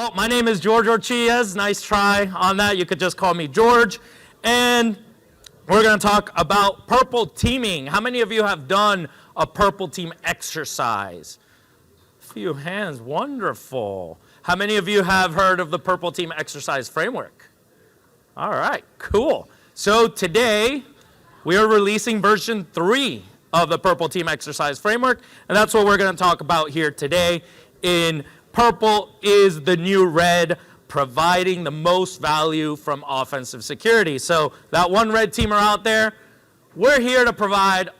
Well, my name is George Orchies. Nice try on that. You could just call me George. And we're going to talk about purple teaming. How many of you have done a purple team exercise? A few hands. Wonderful. How many of you have heard of the purple team exercise framework? All right, cool. So today we are releasing version 3 of the purple team exercise framework, and that's what we're going to talk about here today. In purple is the new red, providing the most value from offensive security. So that one red teamer out there, we're here to provide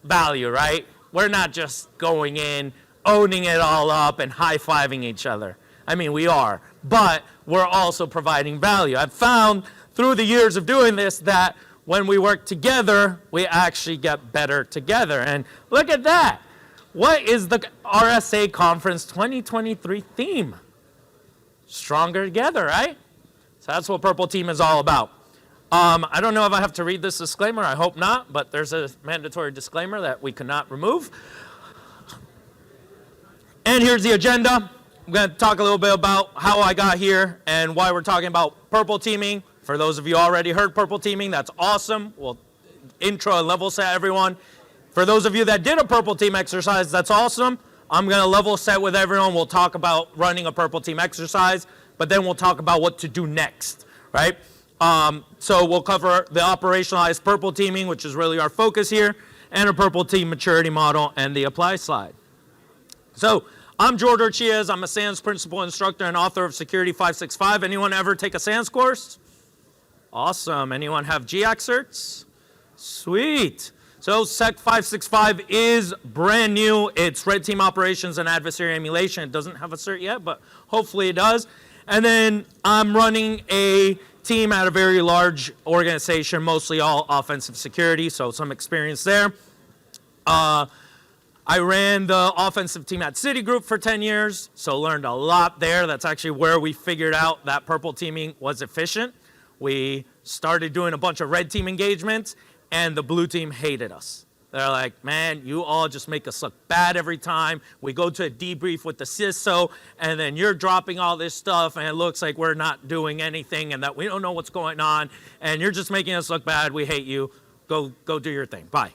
value, right? We're not just going in, owning it all up and high-fiving each other. I mean, we are, but we're also providing value. I've found through the years of doing this that when we work together, we actually get better together. And look at that. What is the RSA Conference 2023 theme? Stronger together, right? So that's what Purple Team is all about. I don't know if I have to read this disclaimer. I hope not, but there's a mandatory disclaimer that we cannot remove. And here's the agenda. I'm going to talk a little bit about how I got here and why we're talking about purple teaming. For those of you already heard purple teaming, that's awesome. We'll intro and level set everyone. For those of you that did a purple team exercise, that's awesome. I'm going to level set with everyone. We'll talk about running a purple team exercise, but then we'll talk about what to do next, right? So we'll cover the operationalized purple teaming, which is really our focus here, and a purple team maturity model and the apply slide. So I'm George Orchies. I'm a SANS principal instructor and author of Security 565. Anyone ever take a SANS course? Awesome. Anyone have GX certs? Sweet. So SEC 565 is brand new. It's Red Team Operations and Adversary Emulation. It doesn't have a cert yet, but hopefully it does. And then I'm running a team at a very large organization, mostly all offensive security, so some experience there. I ran the offensive team at Citigroup for 10 years, so learned a lot there. That's actually where we figured out that purple teaming was efficient. We started doing a bunch of red team engagements, and the blue team hated us. They're like, man, you all just make us look bad every time. We go to a debrief with the CISO, and then you're dropping all this stuff, and it looks like we're not doing anything and that we don't know what's going on, and you're just making us look bad. We hate you. Go do your thing. Bye.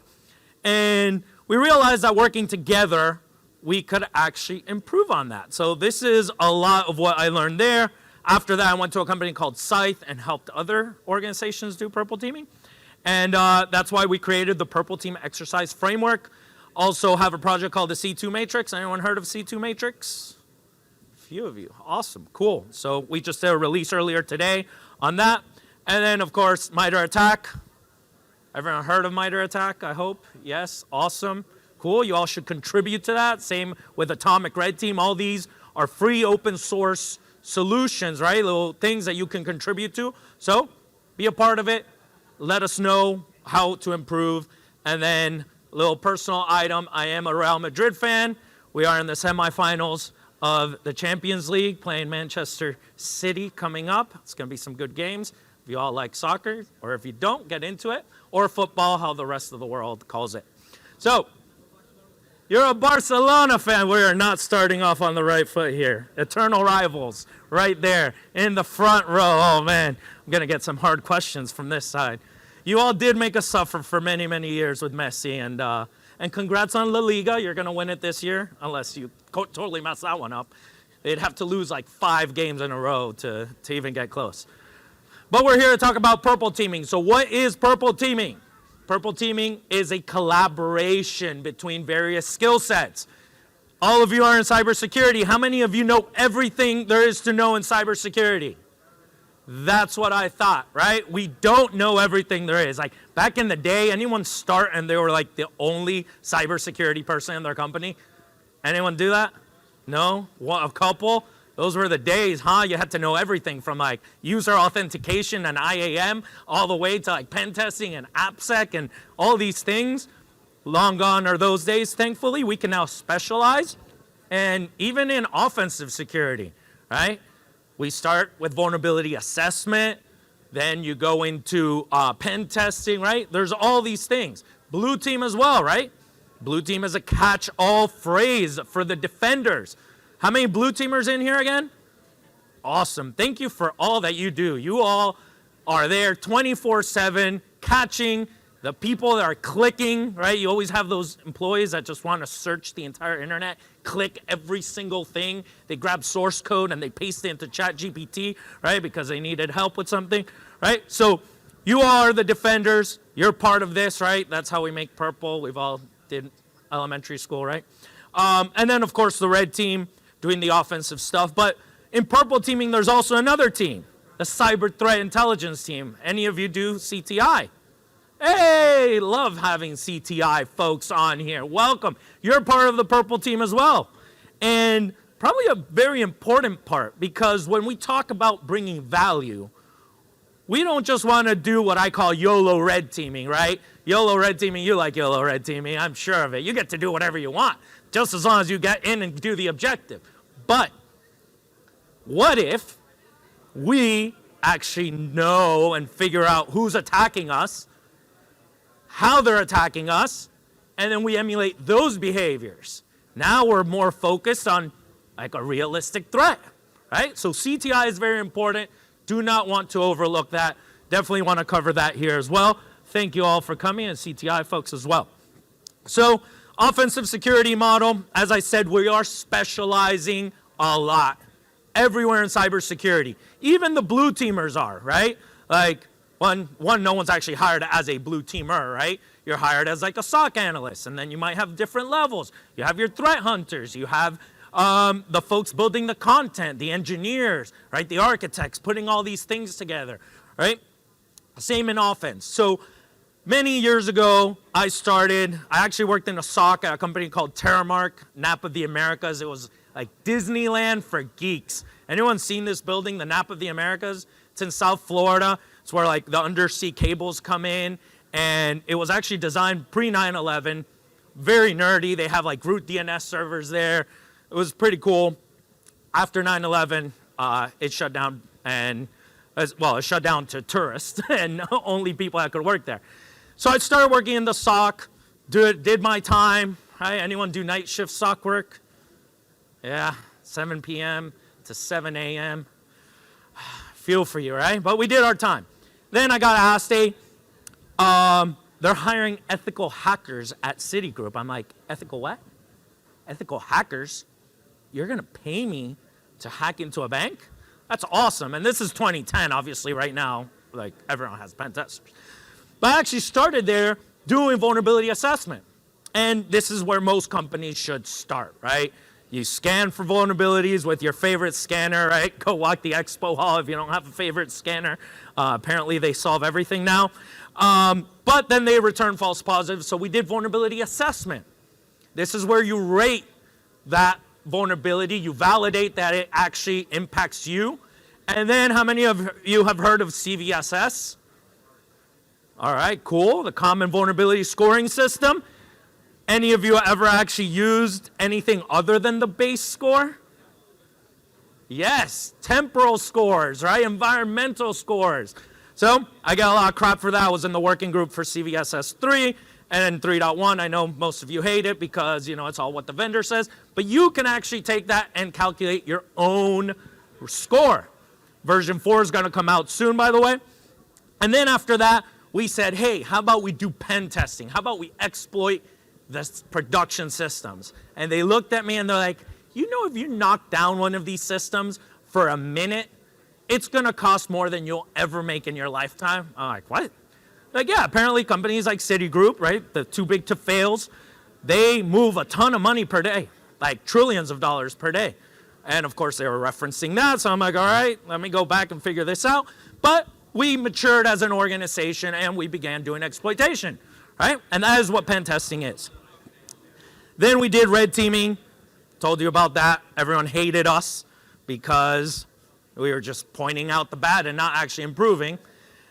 And we realized that working together, we could actually improve on that. So this is a lot of what I learned there. After that, I went to a company called Scythe and helped other organizations do purple teaming. And that's why we created the Purple Team Exercise Framework. Also have a project called the C2 Matrix. Anyone heard of C2 Matrix? A few of you. Awesome. Cool. So we just did a release earlier today on that. And then, of course, MITRE ATT&CK. Everyone heard of MITRE ATT&CK, I hope? Yes. Awesome. Cool. You all should contribute to that. Same with Atomic Red Team. All these are free open source solutions, right? Little things that you can contribute to. So be a part of it. Let us know how to improve. And then a little personal item, I am a Real Madrid fan. We are in the semifinals of the Champions League, playing Manchester City coming up. It's going to be some good games. If you all like soccer, or if you don't, get into it. Or football, how the rest of the world calls it. So, you're a Barcelona fan. We are not starting off on the right foot here. Eternal rivals right there in the front row. Oh, man, I'm going to get some hard questions from this side. You all did make us suffer for many, many years with Messi. And congrats on La Liga. You're going to win it this year, unless you totally mess that one up. They'd have to lose like 5 games in a row to even get close. But we're here to talk about purple teaming. So what is purple teaming? Purple teaming is a collaboration between various skill sets. All of you are in cybersecurity. How many of you know everything there is to know in cybersecurity? That's what I thought, right? We don't know everything there is. Like back in the day, anyone start and they were like the only cybersecurity person in their company? Anyone do that? No? A couple? Those were the days, huh? You had to know everything from like user authentication and IAM all the way to like pen testing and AppSec and all these things. Long gone are those days, thankfully. We can now specialize. And even in offensive security, right? We start with vulnerability assessment. Then you go into pen testing, right? There's all these things. Blue team as well, right? Blue team is a catch-all phrase for the defenders. How many blue teamers in here again? awesome. Thank you for all that you do. You all are there 24/7 catching the people that are clicking, right? You always have those employees that just want to search the entire internet, click every single thing. They grab source code and they paste it into ChatGPT, right? Because they needed help with something, right? So you are the defenders. You're part of this, right? That's how we make purple. We've all did elementary school, right? And then, of course, the red team doing the offensive stuff. But in purple teaming, there's also another team, the cyber threat intelligence team. Any of you do CTI? Hey, love having CTI folks on here. Welcome. You're part of the purple team as well. And probably a very important part, because when we talk about bringing value, we don't just want to do what I call YOLO red teaming, right? YOLO red teaming, you like YOLO red teaming, I'm sure of it. You get to do whatever you want, just as long as you get in and do the objective. But what if we actually know and figure out who's attacking us, how they're attacking us, and then we emulate those behaviors? Now we're more focused on like a realistic threat, right? So CTI is very important. Do not want to overlook that. Definitely want to cover that here as well. Thank you all for coming, and CTI folks as well. So offensive security model, as I said, we are specializing a lot everywhere in cybersecurity. Even the blue teamers are, right? Like one, no one's actually hired as a blue teamer, right? You're hired as like a SOC analyst, and then you might have different levels. You have your threat hunters, you have the folks building the content, the engineers, right? The architects, putting all these things together, right? Same in offense. So many years ago, I actually worked in a SOC at a company called Terramark, Nap of the Americas. It was like Disneyland for geeks. Anyone seen this building, the Nap of the Americas? It's in South Florida. It's where like the undersea cables come in. And it was actually designed pre-9/11. Very nerdy. They have like root DNS servers there. It was pretty cool. After 9/11, it shut down, and it shut down to tourists and only people that could work there. So I started working in the SOC, did my time. Right? Anyone do night shift SOC work? Yeah, 7 p.m. to 7 a.m. Feel for you, right? But we did our time. Then I got asked, they're hiring ethical hackers at Citigroup. I'm like, ethical what? Ethical hackers? You're going to pay me to hack into a bank? That's awesome. And this is 2010, obviously, right now. Like, everyone has pen testers. But I actually started there doing vulnerability assessment. And this is where most companies should start, right? You scan for vulnerabilities with your favorite scanner, right? Go walk the expo hall if you don't have a favorite scanner. Apparently, they solve everything now. But then they return false positives. So we did vulnerability assessment. This is where you rate that vulnerability, you validate that it actually impacts you. And then how many of you have heard of CVSS? All right, cool, the Common Vulnerability Scoring System. Any of you ever actually used anything other than the base score? Yes, temporal scores, right? Environmental scores. So I got a lot of crap for that. I was in the working group for CVSS 3. And 3.1, I know most of you hate it because, it's all what the vendor says. But you can actually take that and calculate your own score. Version 4 is going to come out soon, by the way. And then after that, we said, hey, how about we do pen testing? How about we exploit the production systems? And they looked at me and they're like, if you knock down one of these systems for a minute, it's going to cost more than you'll ever make in your lifetime. I'm like, what? Like, yeah, apparently companies like Citigroup, right, the too big to fails, they move a ton of money per day, like trillions of dollars per day. And of course, they were referencing that. So I'm like, all right, let me go back and figure this out. But we matured as an organization and we began doing exploitation, right? And that is what pen testing is. Then we did red teaming. Told you about that. Everyone hated us because we were just pointing out the bad and not actually improving.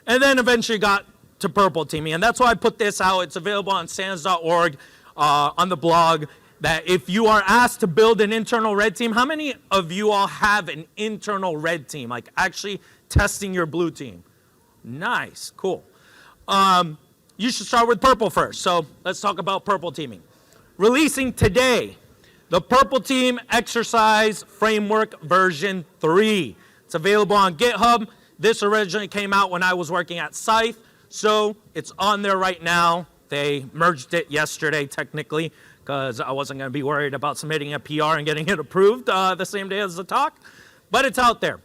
And then eventually got to purple teaming. And that's why I put this out. It's available on SANS.org on the blog, that if you are asked to build an internal red team, how many of you all have an internal red team, like actually testing your blue team? Nice, cool. You should start with purple first. So let's talk about purple teaming. Releasing today, the Purple Team Exercise Framework version 3. It's It's available on GitHub. This originally came out when I was working at Scythe, so it's on there right now. They merged it yesterday, technically, because I wasn't going to be worried about submitting a PR and getting it approved the same day as the talk. But it's out there.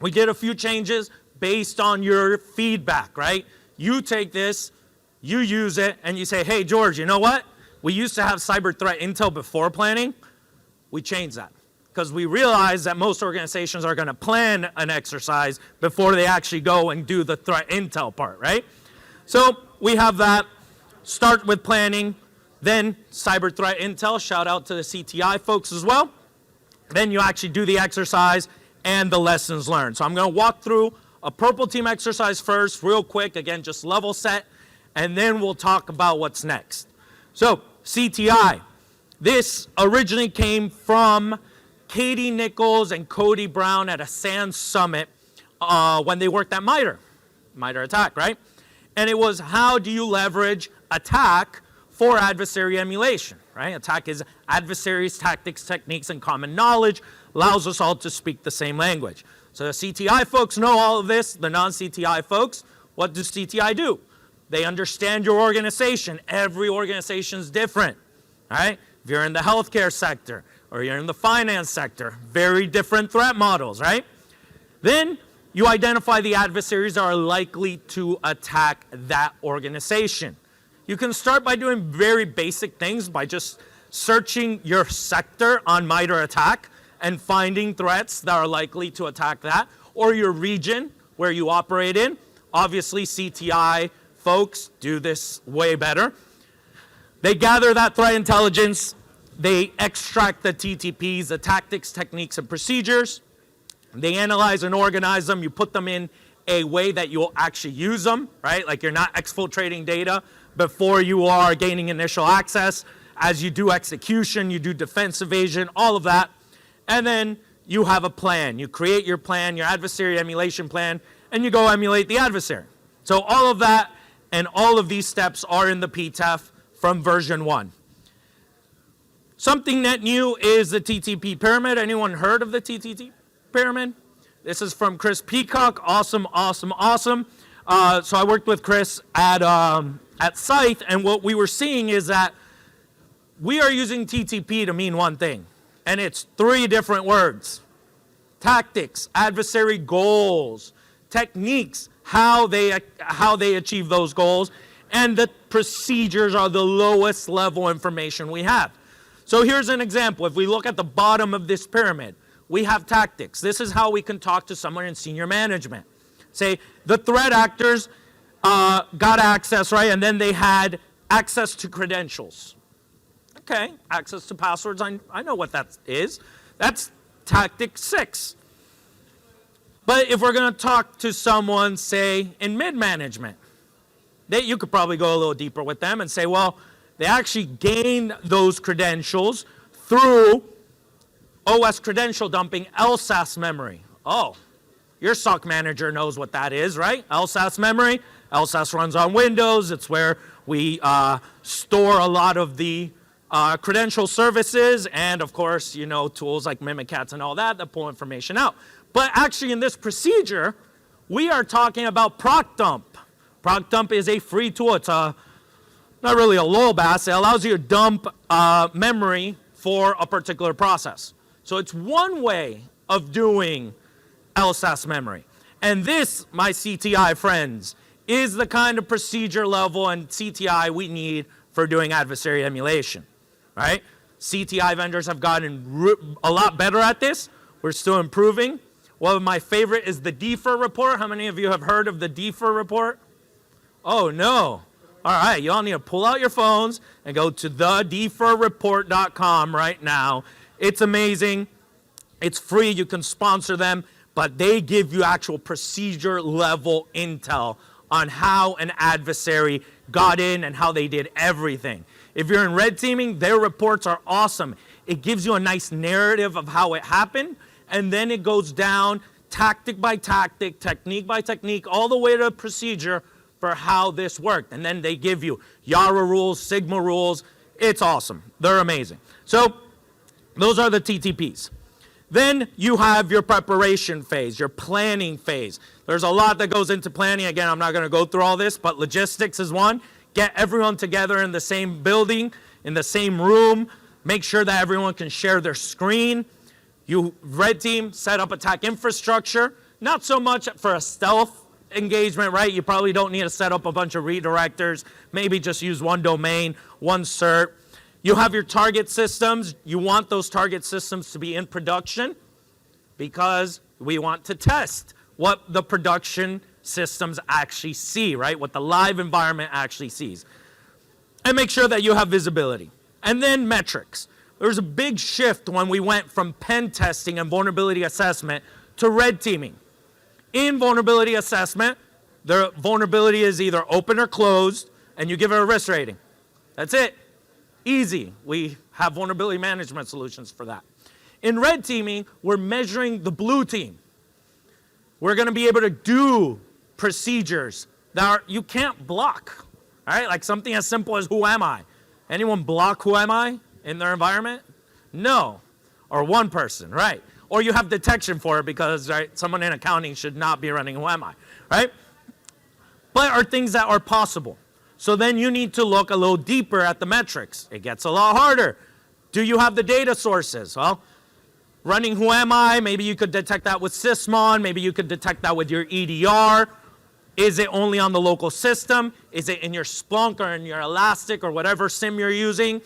We did a few changes based on your feedback, right? You take this, you use it, and you say, hey, George, you know what? We used to have cyber threat intel before planning. We changed that because we realized that most organizations are going to plan an exercise before they actually go and do the threat intel part, right? So we have that. Start with planning, then cyber threat intel. Shout out to the CTI folks as well. Then you actually do the exercise and the lessons learned. So I'm going to walk through a purple team exercise first, real quick. Again, just level set, and then we'll talk about what's next. So CTI. This originally came from Katie Nichols and Cody Brown at a SANS summit when they worked at MITRE ATT&CK, right? And it was, how do you leverage attack for adversary emulation, right? Attack is adversaries, tactics, techniques, and common knowledge, allows us all to speak the same language. So the CTI folks know all of this. The non-CTI folks, what does CTI do? They understand your organization. Every organization is different, right? If you're in the healthcare sector or you're in the finance sector, very different threat models, right? Then you identify the adversaries that are likely to attack that organization. You can start by doing very basic things by just searching your sector on MITRE ATT&CK and finding threats that are likely to attack that, or your region where you operate in. Obviously, CTI folks do this way better. They gather that threat intelligence, they extract the TTPs, the tactics, techniques, and procedures. They analyze and organize them. You put them in a way that you'll actually use them, right? Like you're not exfiltrating data before you are gaining initial access. As you do execution, you do defense evasion, all of that. And then you have a plan. You create your plan, your adversary emulation plan, and you go emulate the adversary. So all of that and all of these steps are in the PTEF from version 1. Something that new is the TTP pyramid. Anyone heard of the TTP pyramid? This is from Chris Peacock. Awesome, awesome, awesome. So I worked with Chris at Scythe, and what we were seeing is that we are using TTP to mean one thing, and it's 3 different words. Tactics, adversary goals, techniques, how they achieve those goals, and the procedures are the lowest level information we have. So here's an example. If we look at the bottom of this pyramid, we have tactics. This is how we can talk to someone in senior management. Say, the threat actors got access, right? And then they had access to credentials. Okay, access to passwords, I know what that is. That's tactic 6. But if we're going to talk to someone, say, in mid-management, you could probably go a little deeper with them and say, well, they actually gained those credentials through OS credential dumping, LSAS memory. Oh, your SOC manager knows what that is, right? LSAS memory. LSAS runs on Windows. It's where we store a lot of the credential services and, of course, you know, tools like Mimikatz and all that pull information out. But actually, in this procedure, we are talking about ProcDump. ProcDump is a free tool. It's not really a LOLBAS. It allows you to dump memory for a particular process. So it's one way of doing LSAS memory. And this, my CTI friends, is the kind of procedure level and CTI we need for doing adversary emulation, right? CTI vendors have gotten a lot better at this. We're still improving. One of my favorite is the DFIR report. How many of you have heard of the DFIR report? Oh, no. All right, you all need to pull out your phones and go to thedfirreport.com right now. It's amazing. It's free. You can sponsor them, but they give you actual procedure level intel on how an adversary got in and how they did everything. If you're in red teaming, their reports are awesome. It gives you a nice narrative of how it happened, and then it goes down tactic by tactic, technique by technique, all the way to procedure for how this worked. And then they give you Yara rules, Sigma rules. It's awesome. They're amazing. So those are the TTPs. Then you have your preparation phase, your planning phase. There's a lot that goes into planning. Again, I'm not going to go through all this, but logistics is one. Get everyone together in the same building, in the same room. Make sure that everyone can share their screen. You, red team, set up attack infrastructure. Not so much for a stealth engagement, right? You probably don't need to set up a bunch of redirectors. Maybe just use one domain, one cert. You have your target systems. You want those target systems to be in production because we want to test what the production systems actually see, right? What the live environment actually sees. And make sure that you have visibility. And then metrics. There was a big shift when we went from pen testing and vulnerability assessment to red teaming. In vulnerability assessment, the vulnerability is either open or closed, and you give it a risk rating. That's it. Easy. We have vulnerability management solutions for that. In red teaming, we're measuring the blue team. We're going to be able to do procedures that you can't block, right? Like something as simple as who am I? Anyone block who am I in their environment? No. Or one person, right? Or you have detection for it because, right, someone in accounting should not be running who am I, right? But are things that are possible. So then you need to look a little deeper at the metrics. It gets a lot harder. Do you have the data sources? Well, running who am I, maybe you could detect that with Sysmon, maybe you could detect that with your EDR. Is it only on the local system? Is it in your Splunk or in your Elastic or whatever SIM you're using?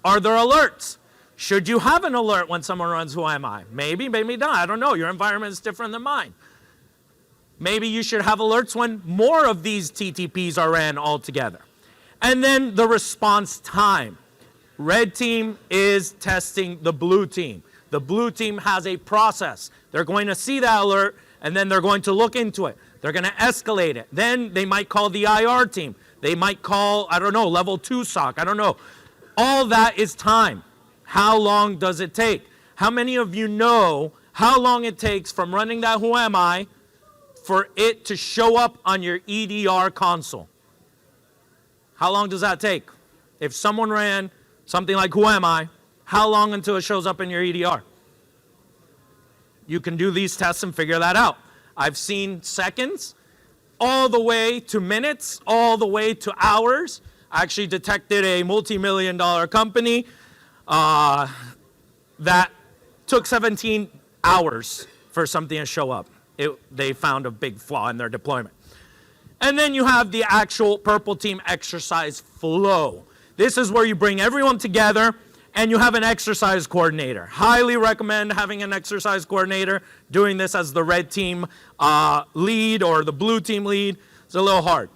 Are there alerts? Should you have an alert when someone runs who am I? Maybe, maybe not. I don't know. Your environment is different than mine. Maybe you should have alerts when more of these TTPs are ran all together. And then the response time. Red team is testing the blue team. The blue team has a process. They're going to see that alert, and then they're going to look into it. They're going to escalate it. Then they might call the IR team. They might call, I don't know, level 2 SOC. I don't know. All that is time. How long does it take? How many of you know how long it takes from running that who am I for it to show up on your EDR console? How long does that take? If someone ran something like who am I, how long until it shows up in your EDR? You can do these tests and figure that out. I've seen seconds, all the way to minutes, all the way to hours. I actually detected a multi-million-dollar company that took 17 hours for something to show up. They found a big flaw in their deployment. And then you have the actual purple team exercise flow. This is where you bring everyone together and you have an exercise coordinator. Highly recommend having an exercise coordinator. Doing this as the red team lead or the blue team lead is a little hard.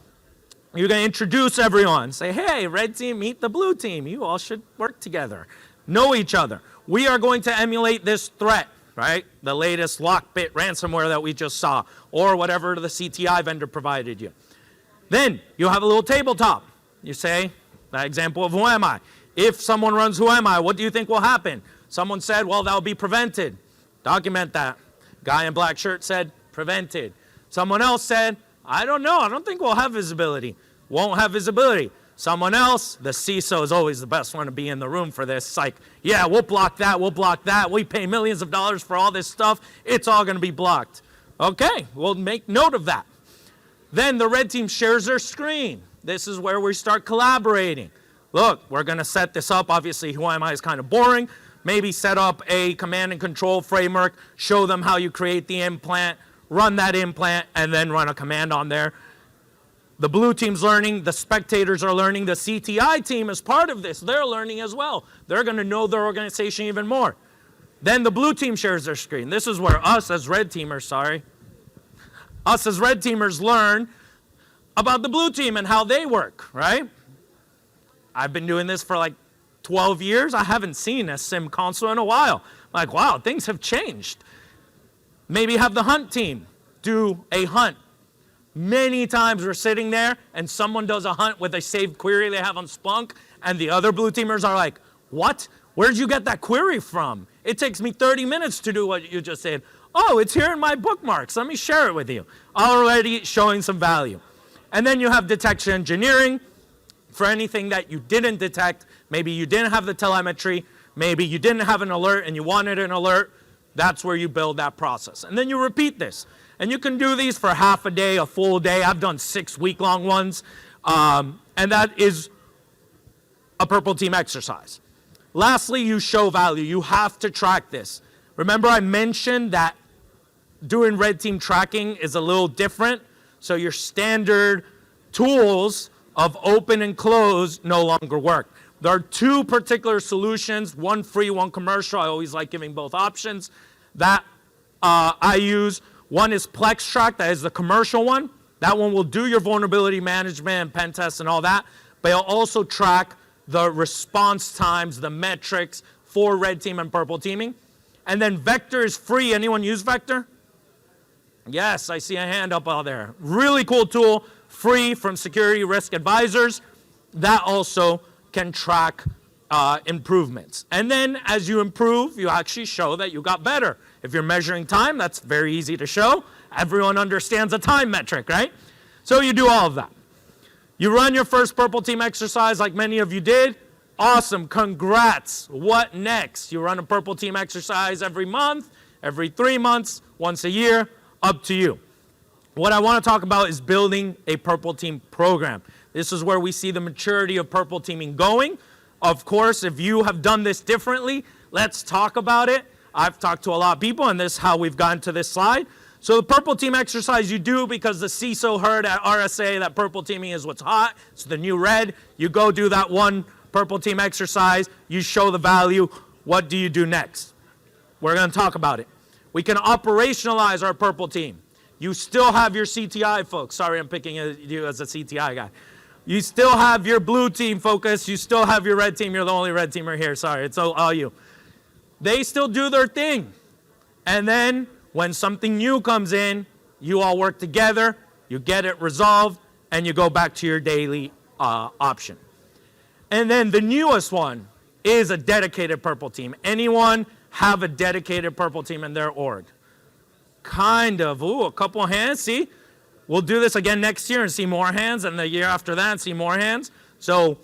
You're going to introduce everyone. Say, hey, red team, meet the blue team. You all should work together. Know each other. We are going to emulate this threat, right? The latest Lockbit ransomware that we just saw, or whatever the CTI vendor provided you. Then you have a little tabletop. You say, that example of who am I? If someone runs who am I, what do you think will happen? Someone said, well, that will be prevented. Document that. Guy in black shirt said, prevented. Someone else said, I don't know. I don't think we'll have visibility. Won't have visibility. Someone else, the CISO is always the best one to be in the room for this. It's like, yeah, we'll block that. We'll block that. We pay millions of dollars for all this stuff. It's all going to be blocked. Okay, we'll make note of that. Then the red team shares their screen. This is where we start collaborating. Look, we're going to set this up. Obviously, who am I is kind of boring. Maybe set up a command and control framework, show them how you create the implant, run that implant, and then run a command on there. The blue team's learning, the spectators are learning, the CTI team is part of this. They're learning as well. They're going to know their organization even more. Then the blue team shares their screen. This is where us as red teamers learn about the blue team and how they work, right? I've been doing this for like 12 years. I haven't seen a SIM console in a while. Like, wow, things have changed. Maybe have the hunt team do a hunt. Many times we're sitting there and someone does a hunt with a saved query they have on Splunk, and the other blue teamers are like, what? Where'd you get that query from? It takes me 30 minutes to do what you just said. Oh, it's here in my bookmarks. Let me share it with you. Already showing some value. And then you have detection engineering for anything that you didn't detect. Maybe you didn't have the telemetry. Maybe you didn't have an alert and you wanted an alert. That's where you build that process. And then you repeat this. And you can do these for half a day, a full day. I've done 6 week-long ones. And that is a purple team exercise. Lastly, you show value. You have to track this. Remember I mentioned that doing red team tracking is a little different. So your standard tools of open and close no longer work. There are 2 particular solutions, one free, one commercial. I always like giving both options that I use. One is PlexTrack, that is the commercial one. That one will do your vulnerability management and pen tests and all that, but it'll also track the response times, the metrics for red team and purple teaming. And then Vector is free. Anyone use Vector? Yes, I see a hand up out there. Really cool tool, free from Security Risk Advisors. That also can track improvements. And then as you improve, you actually show that you got better. If you're measuring time, that's very easy to show. Everyone understands a time metric, right? So you do all of that. You run your first purple team exercise like many of you did. Awesome, congrats. What next? You run a purple team exercise every month, every 3 months, once a year, up to you. What I want to talk about is building a purple team program. This is where we see the maturity of purple teaming going. Of course, if you have done this differently, let's talk about it. I've talked to a lot of people, and this is how we've gotten to this slide. So the purple team exercise you do because the CISO heard at RSA that purple teaming is what's hot. It's the new red. You go do that one purple team exercise. You show the value. What do you do next? We're going to talk about it. We can operationalize our purple team. You still have your CTI folks. Sorry, I'm picking you as a CTI guy. You still have your blue team focus. You still have your red team. You're the only red teamer here. Sorry, it's all you. They still do their thing. And then when something new comes in, you all work together, you get it resolved, and you go back to your daily option. And then the newest one is a dedicated purple team. Anyone have a dedicated purple team in their org? Kind of. Ooh, a couple hands. See? We'll do this again next year and see more hands, and the year after that and see more hands. So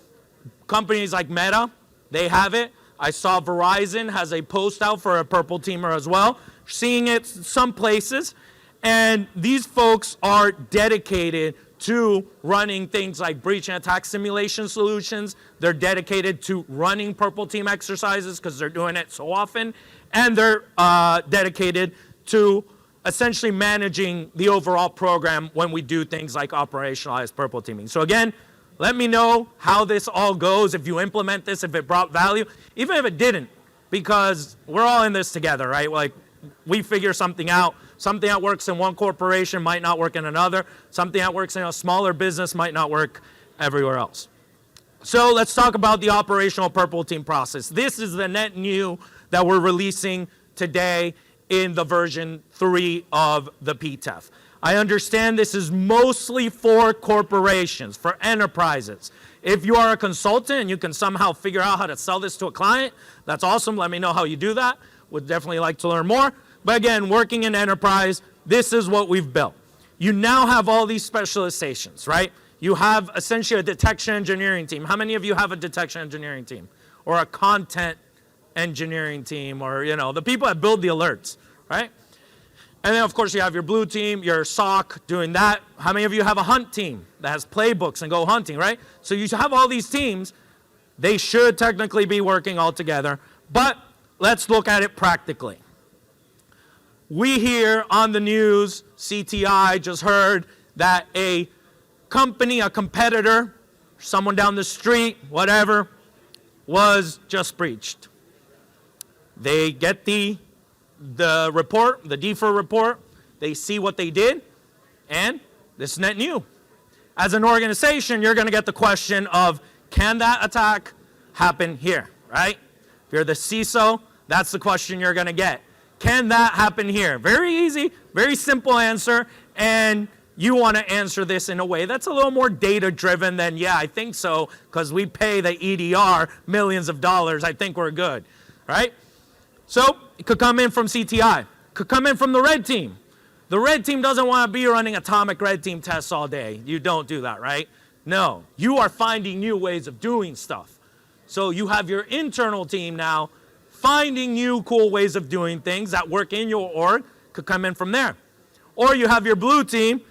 companies like Meta, they have it. I saw Verizon has a post out for a purple teamer as well. Seeing it some places. And these folks are dedicated to running things like breach and attack simulation solutions. They're dedicated to running purple team exercises because they're doing it so often. And they're dedicated to essentially managing the overall program when we do things like operationalize purple teaming. So again, let me know how this all goes, if you implement this, if it brought value, even if it didn't, because we're all in this together, right? Like, we figure something out. Something that works in one corporation might not work in another. Something that works in a smaller business might not work everywhere else. So let's talk about the operational purple team process. This is the net new that we're releasing today in the version 3 of the PTEF. I understand this is mostly for corporations, for enterprises. If you are a consultant and you can somehow figure out how to sell this to a client, that's awesome. Let me know how you do that. Would definitely like to learn more. But again, working in enterprise, this is what we've built. You now have all these specializations, right? You have essentially a detection engineering team. How many of you have a detection engineering team? Or a content engineering team, or the people that build the alerts, right? And then of course you have your blue team, your SOC doing that. How many of you have a hunt team that has playbooks and go hunting, right? So you have all these teams. They should technically be working all together, but let's look at it practically. We hear on the news, CTI just heard that a company, a competitor, someone down the street, whatever, was just breached. They get the report, the DFIR report, they see what they did, and this is net new. As an organization, you're going to get the question of, can that attack happen here, right? If you're the CISO, that's the question you're going to get. Can that happen here? Very easy, very simple answer, and you want to answer this in a way that's a little more data-driven than, yeah, I think so, because we pay the EDR millions of dollars, I think we're good, right? So it could come in from CTI, could come in from the red team. The red team doesn't want to be running atomic red team tests all day. You don't do that, right? No, you are finding new ways of doing stuff. So you have your internal team now finding new cool ways of doing things that work in your org could come in from there. Or you have your blue team.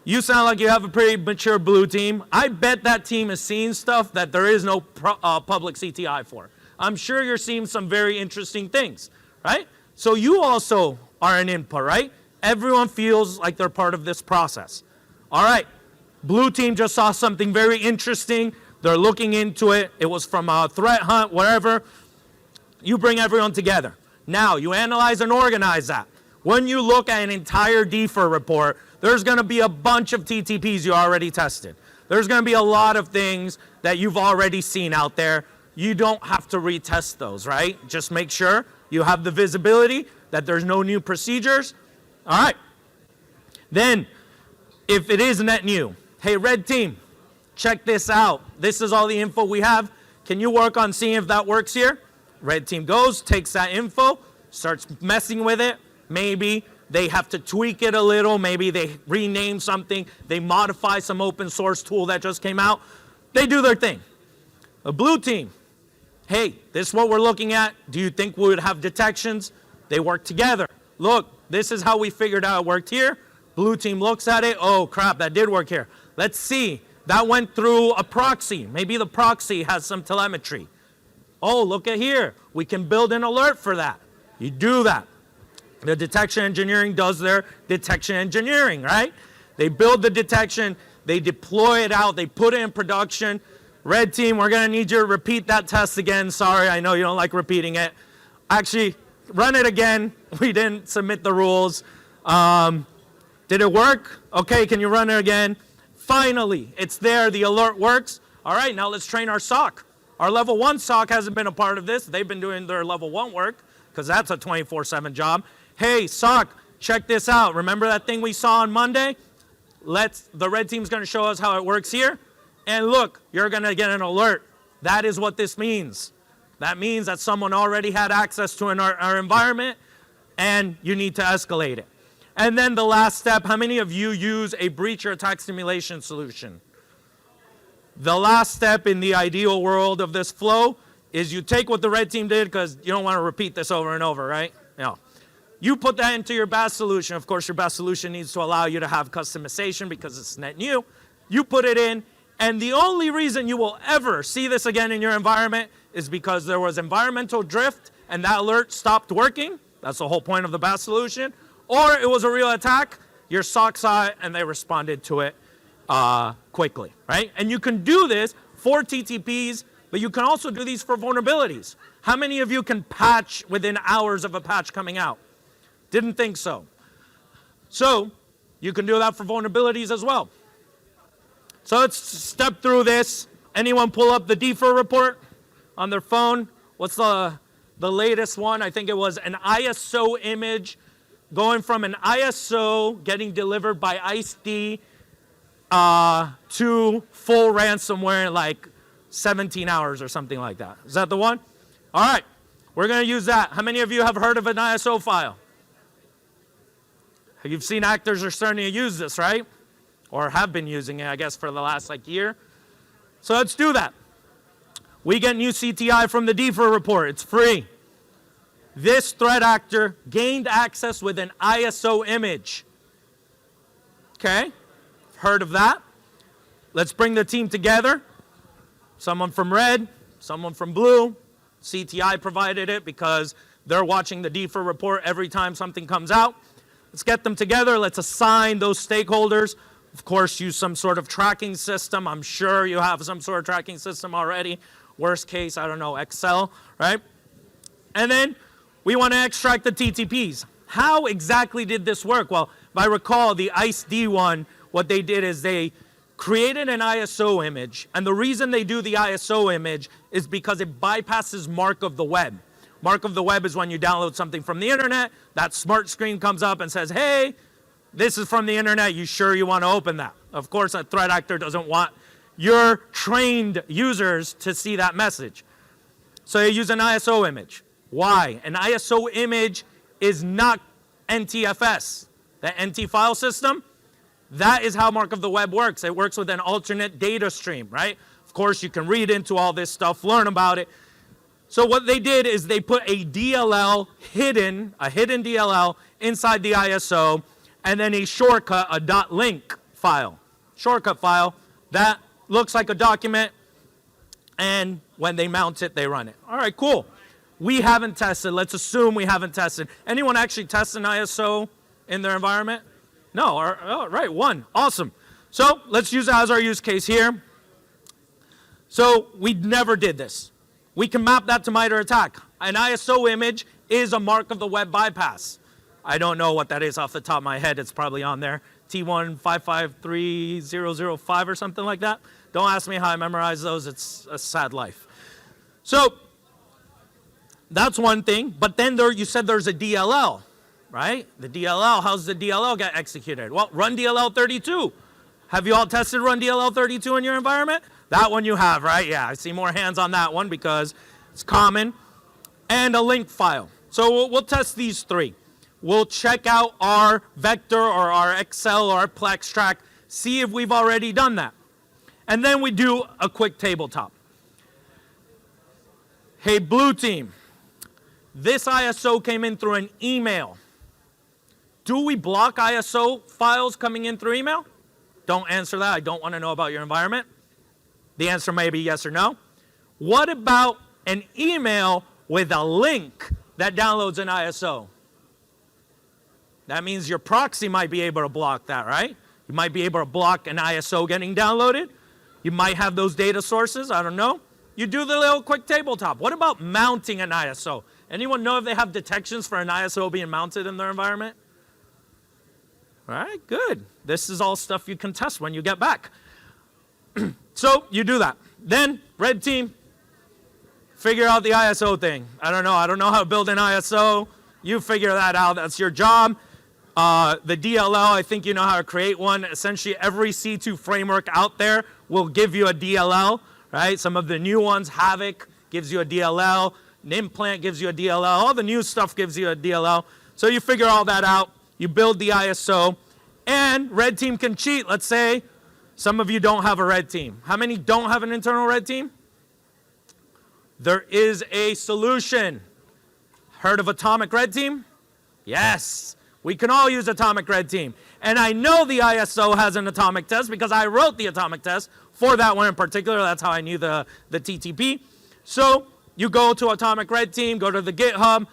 You sound like you have a pretty mature blue team. I bet that team is seeing stuff that there is no public CTI for. I'm sure you're seeing some very interesting things, right? So you also are an input, right? Everyone feels like they're part of this process. All right, blue team just saw something very interesting. They're looking into it. It was from a threat hunt, whatever. You bring everyone together. Now, you analyze and organize that. When you look at an entire DFIR report, there's going to be a bunch of TTPs you already tested. There's going to be a lot of things that you've already seen out there. You don't have to retest those, right? Just make sure you have the visibility, that there's no new procedures. All right. Then, if it is net new, hey, red team, check this out. This is all the info we have. Can you work on seeing if that works here? Red team goes, takes that info, starts messing with it. Maybe they have to tweak it a little. Maybe they rename something. They modify some open source tool that just came out. They do their thing. A blue team, hey, this is what we're looking at. Do you think we would have detections? They work together. Look, this is how we figured out it worked here. Blue team looks at it. Oh, crap, that did work here. Let's see. That went through a proxy. Maybe the proxy has some telemetry. Oh, look at here. We can build an alert for that. You do that. The detection engineering does their detection engineering, right? They build the detection, they deploy it out, they put it in production. Red team, we're going to need you to repeat that test again. Sorry, I know you don't like repeating it. Actually, run it again. We didn't submit the rules. Did it work? Okay, can you run it again? Finally, it's there. The alert works. All right, now let's train our SOC. Our level 1 SOC hasn't been a part of this. They've been doing their level 1 work because that's a 24/7 job. Hey, SOC, check this out. Remember that thing we saw on Monday? The red team's going to show us how it works here. And look, you're going to get an alert. That is what this means. That means that someone already had access to our environment, and you need to escalate it. And then the last step, how many of you use a breach or attack simulation solution? The last step in the ideal world of this flow is you take what the red team did, because you don't want to repeat this over and over, right? No. You put that into your BAS solution. Of course, your BAS solution needs to allow you to have customization because it's net new. You put it in, and the only reason you will ever see this again in your environment is because there was environmental drift and that alert stopped working. That's the whole point of the BAS solution. Or it was a real attack. Your SOC saw it and they responded to it quickly, right? And you can do this for TTPs, but you can also do these for vulnerabilities. How many of you can patch within hours of a patch coming out? Didn't think so. So you can do that for vulnerabilities as well. So let's step through this. Anyone pull up the DFIR report on their phone? What's the latest one? I think it was an ISO image going from an ISO getting delivered by ICE-D to full ransomware in like 17 hours or something like that. Is that the one? All right, we're going to use that. How many of you have heard of an ISO file? You've seen actors are starting to use this, right? Or have been using it, I guess, for the last year. So let's do that. We get new CTI from the DFIR report. It's free. This threat actor gained access with an ISO image. Okay, heard of that? Let's bring the team together. Someone from red, someone from blue. CTI provided it because they're watching the DFIR report every time something comes out. Let's get them together. Let's assign those stakeholders. Of course, use some sort of tracking system. I'm sure you have some sort of tracking system already. Worst case, I don't know, Excel, right? And then we want to extract the TTPs. How exactly did this work? Well, if I recall, the ICE-D one, what they did is they created an ISO image. And the reason they do the ISO image is because it bypasses mark of the web. Mark of the web is when you download something from the internet, that smart screen comes up and says, hey, this is from the internet, you sure you want to open that? Of course, a threat actor doesn't want your trained users to see that message. So they use an ISO image. Why? An ISO image is not NTFS, the NT file system. That is how mark of the web works. It works with an alternate data stream, right? Of course, you can read into all this stuff, learn about it. So what they did is they put a DLL a hidden DLL inside the ISO, and then a shortcut, a .link file, shortcut file that looks like a document, and when they mount it, they run it. All right, cool. We haven't tested. Let's assume we haven't tested. Anyone actually test an ISO in their environment? No. All right, one. Awesome. So let's use it as our use case here. So we never did this. We can map that to MITRE ATT&CK. An ISO image is a mark of the web bypass. I don't know what that is off the top of my head. It's probably on there. T1553005 or something like that. Don't ask me how I memorize those. It's a sad life. So that's one thing. But then you said there's a DLL, right? The DLL, how's the DLL get executed? Well, run DLL 32. Have you all tested run DLL 32 in your environment? That one you have, right? Yeah, I see more hands on that one because it's common. And a link file. So we'll test these three. We'll check out our vector or our Excel or our Plex track, see if we've already done that. And then we do a quick tabletop. Hey, blue team, this ISO came in through an email. Do we block ISO files coming in through email? Don't answer that. I don't want to know about your environment. The answer may be yes or no. What about an email with a link that downloads an ISO? That means your proxy might be able to block that, right? You might be able to block an ISO getting downloaded. You might have those data sources. I don't know. You do the little quick tabletop. What about mounting an ISO? Anyone know if they have detections for an ISO being mounted in their environment? All right, good. This is all stuff you can test when you get back. So you do that. Then, red team, figure out the ISO thing. I don't know how to build an ISO. You figure that out. That's your job. The DLL, I think you know how to create one. Essentially, every C2 framework out there will give you a DLL, right? Some of the new ones, Havoc gives you a DLL. Nimplant gives you a DLL. All the new stuff gives you a DLL. So you figure all that out. You build the ISO. And red team can cheat. Let's say some of you don't have a red team. How many don't have an internal red team? There is a solution. Heard of Atomic Red Team? Yes. We can all use Atomic Red Team. And I know the ISO has an atomic test because I wrote the atomic test for that one in particular. That's how I knew the TTP. So you go to Atomic Red Team, go to the GitHub,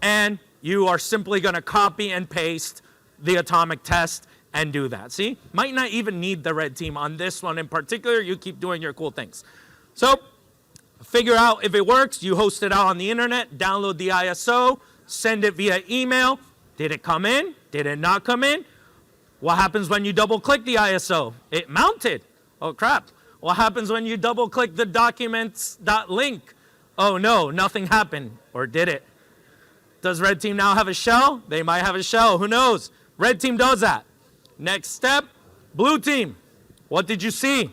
and you are simply going to copy and paste the atomic test and do that. See? Might not even need the red team on this one in particular. You keep doing your cool things. So figure out if it works. You host it out on the internet, download the ISO, send it via email. Did it come in? Did it not come in? What happens when you double click the ISO? It mounted. Oh crap. What happens when you double click the documents.link? Oh no, nothing happened. Or did it? Does red team now have a shell? They might have a shell. Who knows? Red team does that. Next step, blue team. What did you see?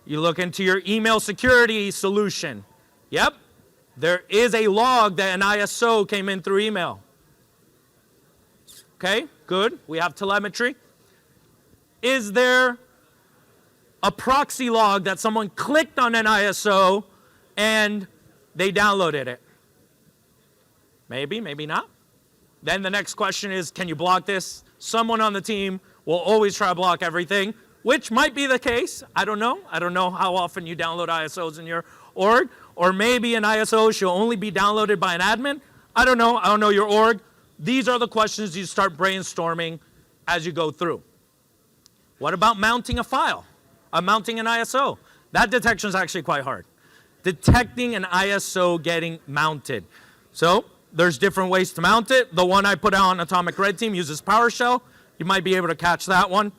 You look into your email security solution. Yep, there is a log that an ISO came in through email. Okay, good. We have telemetry. Is there a proxy log that someone clicked on an ISO and they downloaded it? Maybe, maybe not. Then the next question is, can you block this? Someone on the team will always try to block everything, which might be the case. I don't know. I don't know how often you download ISOs in your org. Or maybe an ISO should only be downloaded by an admin. I don't know. I don't know your org. These are the questions you start brainstorming as you go through. What about mounting a file? Mounting an ISO? That detection is actually quite hard. Detecting an ISO getting mounted. So there's different ways to mount it. The one I put out on Atomic Red Team uses PowerShell. You might be able to catch that one.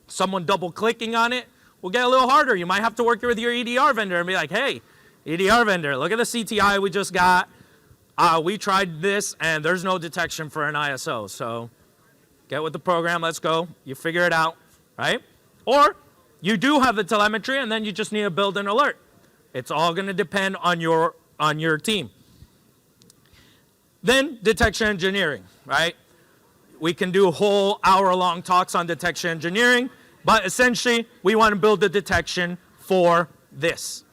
Someone double clicking on it will get a little harder. You might have to work with your EDR vendor and be like, hey, EDR vendor, look at the CTI we just got. We tried this and there's no detection for an ISO. So get with the program, let's go. You figure it out, right? Or you do have the telemetry and then you just need to build an alert. It's all going to depend on your team. Then detection engineering, right? We can do whole hour-long talks on detection engineering, but essentially we want to build the detection for this.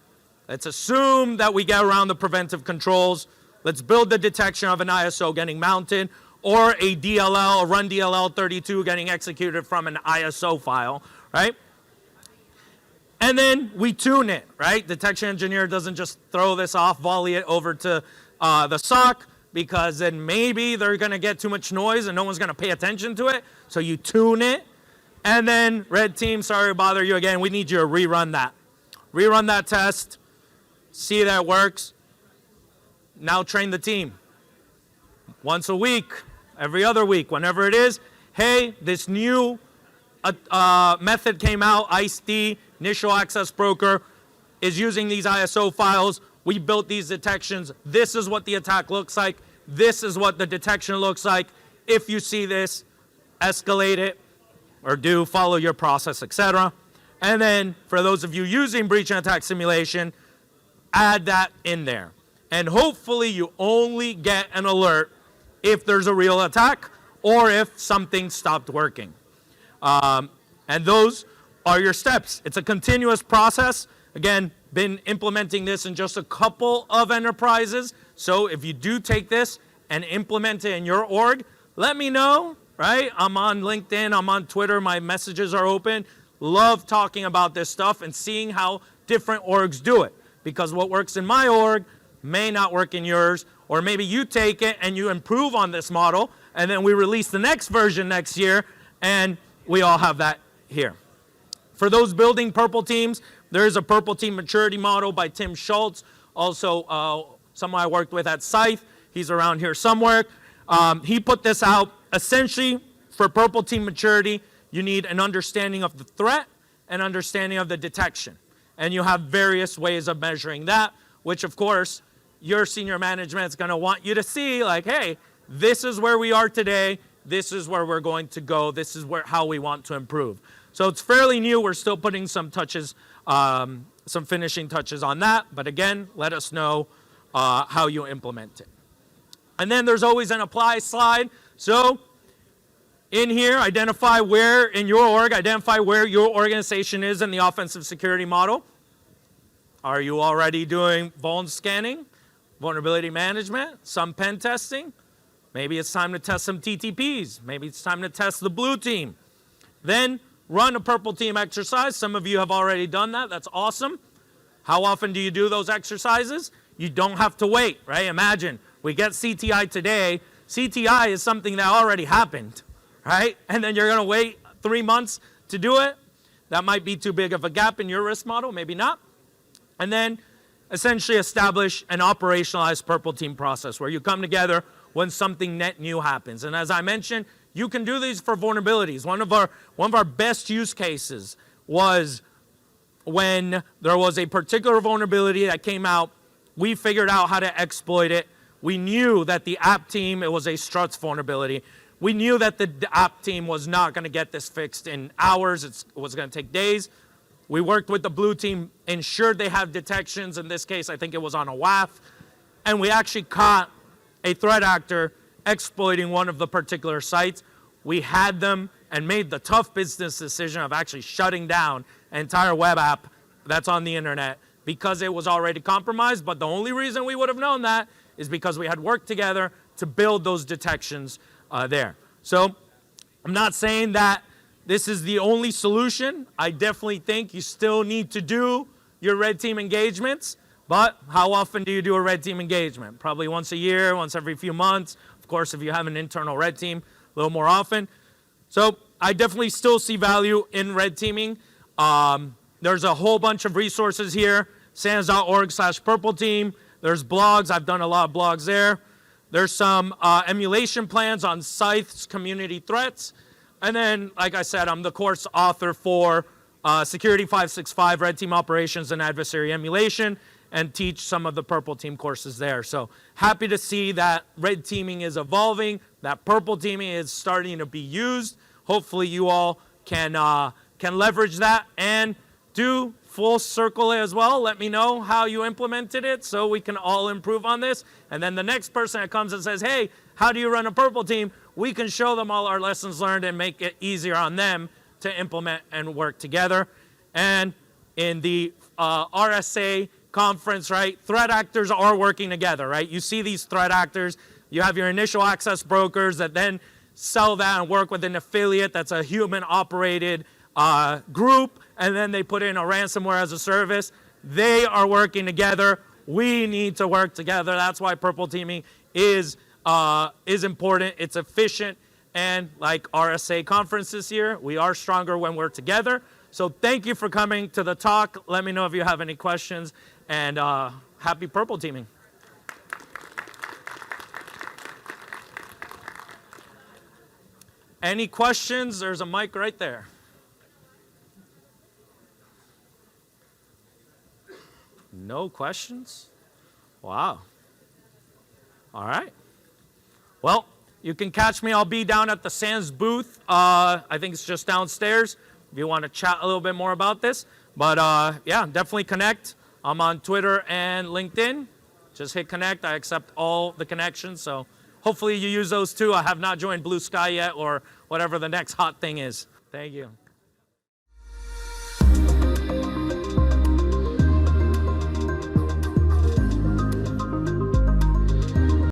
Let's assume that we get around the preventive controls. Let's build the detection of an ISO getting mounted or a DLL, a run DLL 32 getting executed from an ISO file, right? And then we tune it, right? Detection engineer doesn't just throw this off, volley it over to the SOC, because then maybe they're going to get too much noise and no one's going to pay attention to it. So you tune it. And then red team, sorry to bother you again, we need you to rerun that. Rerun that test, see that it works. Now train the team. Once a week, every other week, whenever it is, hey, this new method came out, ICE-D, Initial Access Broker, is using these ISO files. We built these detections. This is what the attack looks like. This is what the detection looks like. If you see this, escalate it, or do follow your process, etc. And then for those of you using breach and attack simulation, add that in there. And hopefully you only get an alert if there's a real attack or if something stopped working. And those are your steps. It's a continuous process. Again, been implementing this in just a couple of enterprises. So if you do take this and implement it in your org, let me know, right? I'm on LinkedIn, I'm on Twitter, my messages are open. Love talking about this stuff and seeing how different orgs do it. Because what works in my org may not work in yours, or maybe you take it and you improve on this model, and then we release the next version next year, and we all have that here. For those building purple teams, there is a purple team maturity model by Tim Schultz, also someone I worked with at Scythe. He's around here somewhere. He put this out. Essentially, for purple team maturity, you need an understanding of the threat and understanding of the detection. And you have various ways of measuring that, which of course, your senior management is going to want you to see, like, hey, this is where we are today. This is where we're going to go. This is how we want to improve. So it's fairly new. We're still putting some touches, some finishing touches on that. But again, let us know how you implement it. And then there's always an apply slide. So in here, identify where in your org, identify where your organization is in the offensive security model. Are you already doing vuln scanning, vulnerability management, some pen testing? Maybe it's time to test some TTPs. Maybe it's time to test the blue team. Then run a purple team exercise. Some of you have already done that. That's awesome. How often do you do those exercises? You don't have to wait, right? Imagine we get CTI today. CTI is something that already happened, right? And then you're going to wait 3 months to do it. That might be too big of a gap in your risk model, maybe not. And then essentially establish an operationalized purple team process where you come together when something net new happens. And as I mentioned, you can do these for vulnerabilities. One of our best use cases was when there was a particular vulnerability that came out. We figured out how to exploit it. We knew that the app team, it was a struts vulnerability. We knew that the app team was not going to get this fixed in hours. It was going to take days. We worked with the blue team, ensured they have detections. In this case, I think it was on a WAF. And we actually caught a threat actor exploiting one of the particular sites. We had them and made the tough business decision of actually shutting down an entire web app that's on the internet because it was already compromised. But the only reason we would have known that is because we had worked together to build those detections there. So I'm not saying that this is the only solution. I definitely think you still need to do your red team engagements. But how often do you do a red team engagement? Probably once a year, once every few months. Of course, if you have an internal red team, a little more often. So I definitely still see value in red teaming. There's a whole bunch of resources here. SANS.org/purple team. There's blogs. I've done a lot of blogs there. There's some emulation plans on Scythe's community threats. And then, like I said, I'm the course author for Security 565, Red Team Operations and Adversary Emulation, and teach some of the purple team courses there. So happy to see that red teaming is evolving, that purple teaming is starting to be used. Hopefully you all can leverage that and do full circle as well. Let me know how you implemented it so we can all improve on this. And then the next person that comes and says, hey, how do you run a purple team? We can show them all our lessons learned and make it easier on them to implement and work together. And in the RSA conference, right? Threat actors are working together, right? You see these threat actors. You have your initial access brokers that then sell that and work with an affiliate that's a human-operated group, and then they put in a ransomware as a service. They are working together. We need to work together. That's why purple teaming is important. It's efficient, and like RSA conference this year, we are stronger when we're together. So thank you for coming to the talk. Let me know if you have any questions, and happy purple teaming. Any questions? There's a mic right there. No questions? Wow. All right. Well, you can catch me. I'll be down at the SANS booth. I think it's just downstairs if you want to chat a little bit more about this. But yeah, definitely connect. I'm on Twitter and LinkedIn. Just hit connect. I accept all the connections. So hopefully you use those too. I have not joined Blue Sky yet, or whatever the next hot thing is. Thank you.